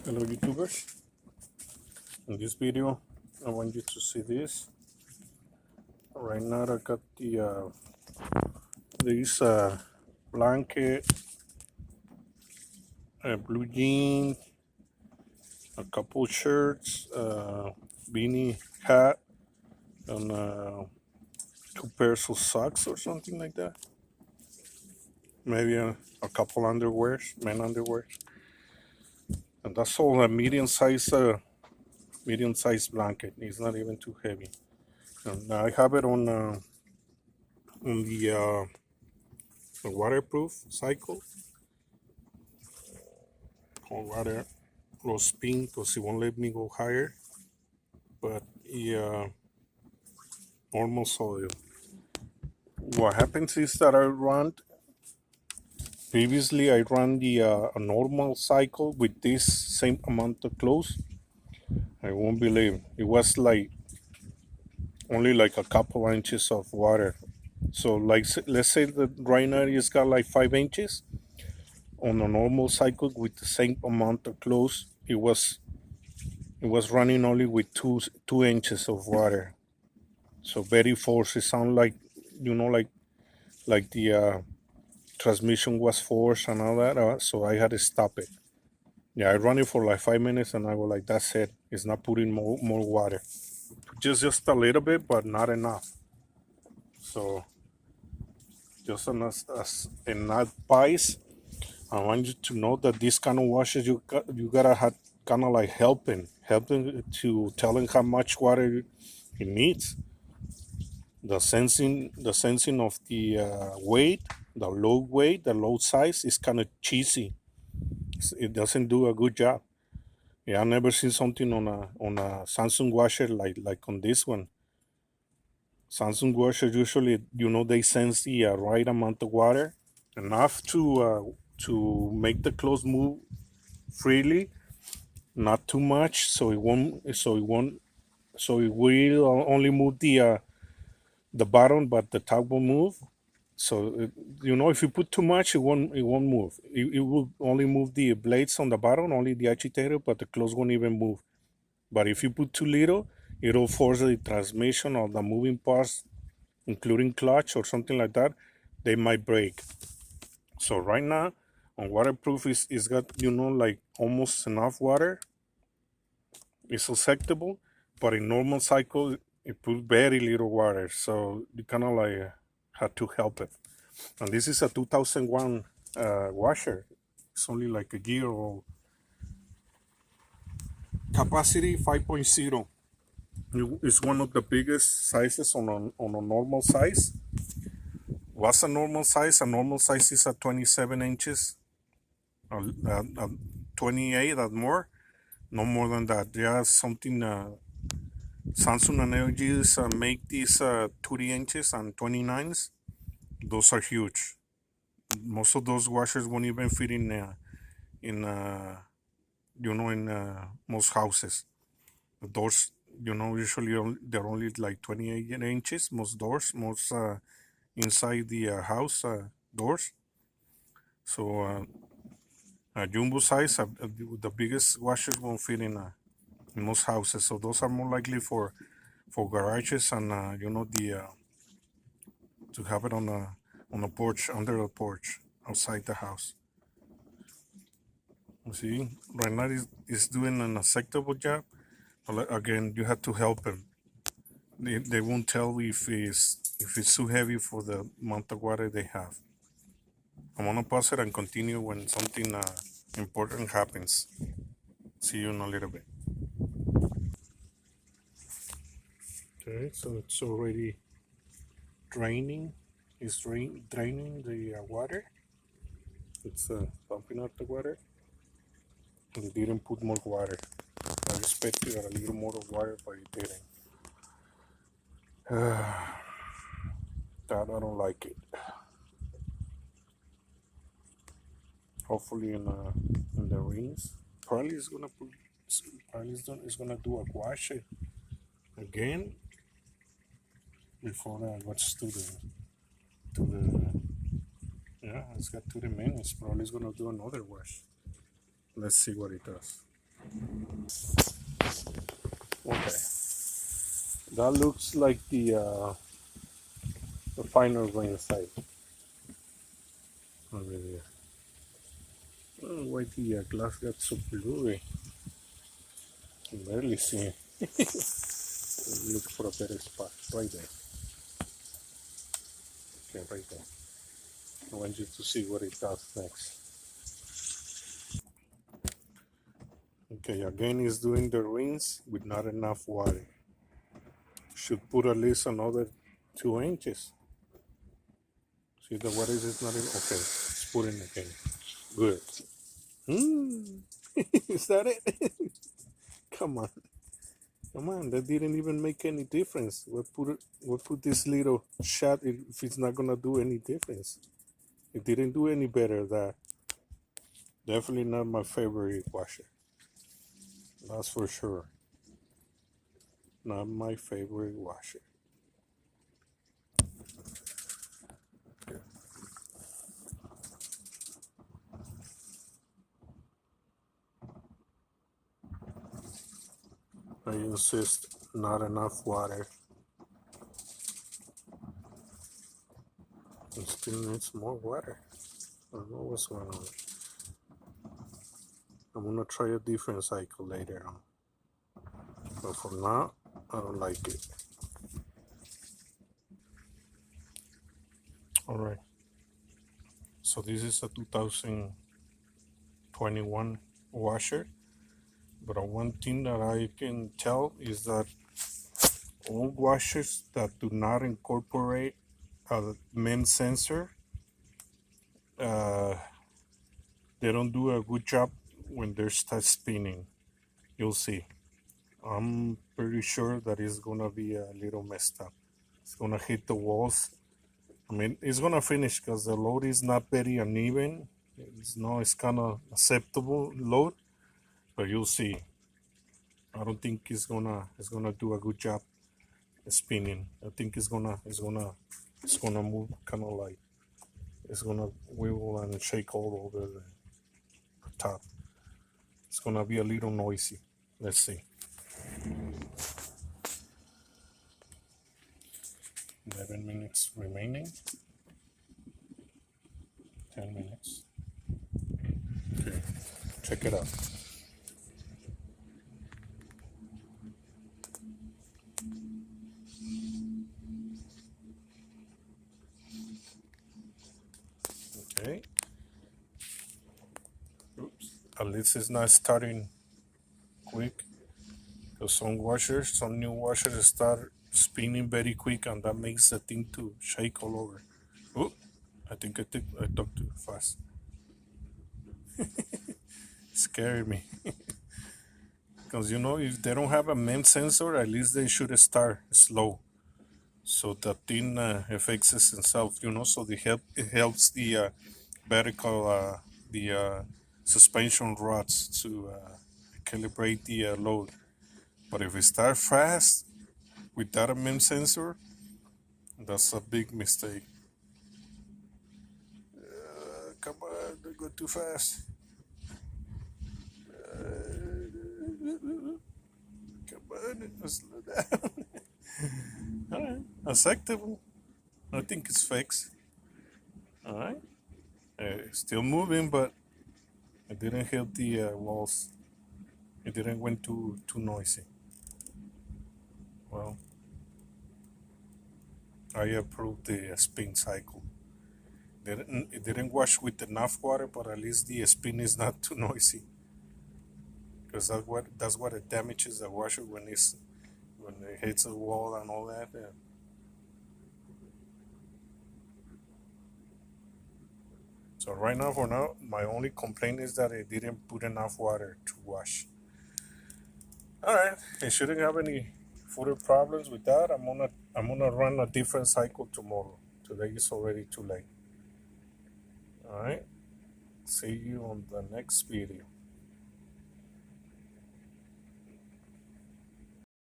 Hello YouTubers, in this video I want you to see this. Right now I got this blanket, a blue jean, a couple shirts, beanie hat, and two pairs of socks or something like that. Maybe a couple underwears, men underwear, and that's all. A medium size blanket. It's not even too heavy. And I have it on the waterproof cycle. Cold water low spin because it won't let me go higher. But yeah, normal soil. What happens is that previously I ran the a normal cycle with this same amount of clothes. I won't believe it was like only like a couple inches of water. So like let's say that right now it's got like 5 inches on a normal cycle with the same amount of clothes. It was running only with two inches of water. So very forced. It sound like like the transmission was forced and all that. So I had to stop it. Yeah, I run it for like 5 minutes and I was like, that's it. It's not putting more water. Just a little bit, but not enough. So just as an advice, I want you to know that this kind of washes you gotta have kind of like helping to telling how much water it needs. The sensing of the weight, the load size is kind of cheesy. It doesn't do a good job. Yeah, I never seen something on a Samsung washer like on this one. Samsung washers usually, they sense the right amount of water, enough to make the clothes move freely, not too much, so it will only move the bottom, but the top will move. So if you put too much, it won't move. It will only move the blades on the bottom, only the agitator, but the clothes won't even move. But if you put too little, it'll force the transmission or the moving parts, including clutch or something like that. They might break. So right now, on waterproof is got like almost enough water. It's acceptable, but in normal cycle it put very little water. So you kind of like had to help it. And this is a 2001 washer. It's only like a year old. Capacity 5.0. It's one of the biggest sizes on a normal size. What's a normal size? A normal size is at 27 inches, 28 at more, no more than that. Yeah, something Samsung and LG make these 30 inches and 29s. Those are huge. Most of those washers won't even fit in most houses. The doors, usually they're only like 28 inches. Most doors, most inside the house doors. So jumbo size, the biggest washers won't fit in most houses. So those are more likely for garages and the to have it on a porch, under the porch, outside the house. You see, right now is doing an acceptable job. But again, you have to help him. They won't tell if it's too heavy for the amount of water they have. I'm gonna pause it and continue when something important happens. See you in a little bit. Okay, so it's already draining. It's draining the water. It's pumping out the water. And it didn't put more water. I expected a little more of water, but it didn't. That I don't like it. Hopefully in the rains, probably is gonna put. Probably is gonna do a wash again before that gets to the yeah, it's got 2 minutes. Probably is gonna do another wash. Let's see what it does. Okay, that looks like the final grain side over there. Oh, why the glass got so blurry? I can barely see it. Look for a better spot. Right there. Okay, right there. I want you to see what it does next. Okay, again, it's doing the rinse with not enough water. Should put at least another 2 inches. See, the water is not in. Okay, it's putting again. Good. Is that it? Come on. Come on, that didn't even make any difference. We put this little shot if it's not gonna do any difference. It didn't do any better. That definitely not my favorite washer. That's for sure. Not my favorite washer. I insist not enough water. It still needs more water. I don't know what's going on. I'm gonna try a different cycle later on. But for now, I don't like it. Alright. So this is a 2021 washer. But one thing that I can tell is that all washers that do not incorporate a MEMS sensor, uh, they don't do a good job when they start spinning. You'll see. I'm pretty sure that it's gonna be a little messed up. It's gonna hit the walls. I mean, it's gonna finish because the load is not very uneven. It's kind of acceptable load, but you'll see. I don't think it's gonna do a good job spinning. I think it's gonna move kind of like it's gonna wiggle and shake all over the top. It's gonna be a little noisy. Let's see. 11 minutes remaining. 10 minutes. Okay, check it out. Okay. Oops. At least it's not starting quick. Because some new washers start spinning very quick, and that makes the thing to shake all over. Oh, I think I talked too fast. Scared me. Because if they don't have a MEMS sensor, at least they should start slow, so the thing affects itself. So it helps the vertical the suspension rods to calibrate the load. But if it starts fast without a MEMS sensor, that's a big mistake. Come on, they go too fast. Come on, slow down. All right, acceptable. I think it's fixed. All right, still moving, but it didn't hit the walls. It didn't went too noisy. Well, I approved the spin cycle. It didn't wash with enough water, but at least the spin is not too noisy. Because that's what it damages the washer when it hits the wall and all that. Yeah. So right now, for now, my only complaint is that it didn't put enough water to wash. All right, it shouldn't have any further problems with that. I'm gonna run a different cycle tomorrow. Today is already too late. All right. See you on the next video.